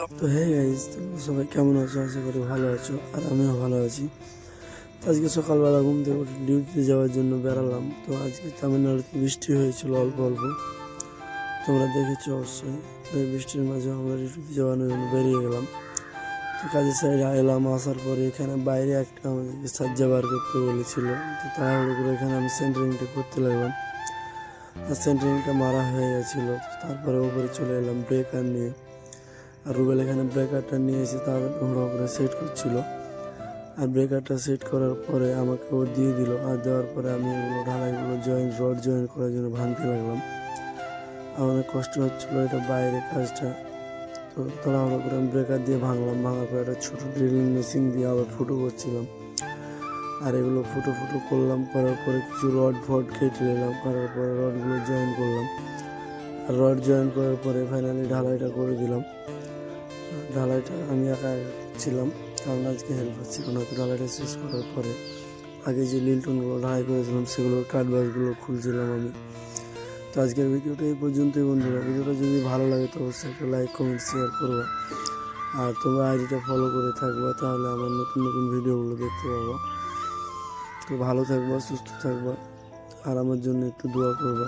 তো হ্যাঁ গাইজ, তো সবাই কেমন আছো? আশা করি ভালো আছো, আর আমিও ভালো আছি। তো আজকে সকালবেলা ঘুম থেকে উঠে ডিউটিতে যাওয়ার জন্য বেরালাম। তো আজকে তামিলনাড়ুতে বৃষ্টি হয়েছিল অল্প অল্প, তোমরা দেখেছো অবশ্যই। তো এই বৃষ্টির মাঝে আমরা ডিউটিতে যাওয়ার জন্য বেরিয়ে গেলাম। তো কাজের সাইডে এলাম, আসার পরে এখানে বাইরে একটা আমাদেরকে সাজ্জা বার করতে বলেছিল। তো তাড়াহুড়ো করে এখানে আমি সেন্টারিংটা করতে লাগলাম, আর সেন্টারিংটা মারা হয়ে গেছিলো। তারপরে ওপরে চলে এলাম ব্রেকার নিয়ে, আর রুবেল এখানে ব্রেকারটা নিয়ে এসে তাড়াহুড়ো করে সেট করছিল। আর ব্রেকারটা সেট করার পরে আমাকে ও দিয়ে দিল, আর দেওয়ার পরে আমি এগুলো ঢালাইগুলো রড জয়েন করার জন্য ভাঙতে লাগলাম। আর অনেক কষ্ট হচ্ছিলো, এটা বাইরে কাজটা। তো তাড়াহুড়ো করে আমি ব্রেকার দিয়ে ভাঙলাম, ভাঙার পরে একটা ছোটো ড্রিলিং মেশিন দিয়ে আবার ফুটো করছিলাম। আর এগুলো ফুটো ফুটো করলাম, করার পরে কিছু রড ফড কেটে নিলাম, করার পরে রডগুলো জয়েন করলাম। আর রড জয়েন করার পরে ফাইনালি ঢালাইটা করে দিলাম। ঢালাইটা আমি একা ছিলাম, কারণ আজকে হেল্পার ছিল না। তো ঢালাইটা শেষ করার পরে আগে যে লিল্টনগুলো ঢালাই করেছিলাম সেগুলোর কাঠবাসগুলো খুলছিলাম আমি। তো আজকের ভিডিওটা এই পর্যন্তই বন্ধুরা। ভিডিওটা যদি ভালো লাগে তো অবশ্যই একটা লাইক কমেন্ট শেয়ার করবা, আর তোমরা আইডিটা ফলো করে থাকবা, তাহলে আমার নতুন নতুন ভিডিওগুলো দেখতে পাবো। তো ভালো থাকবা, সুস্থ থাকবা, আর আমার জন্য একটু দোয়া করবা।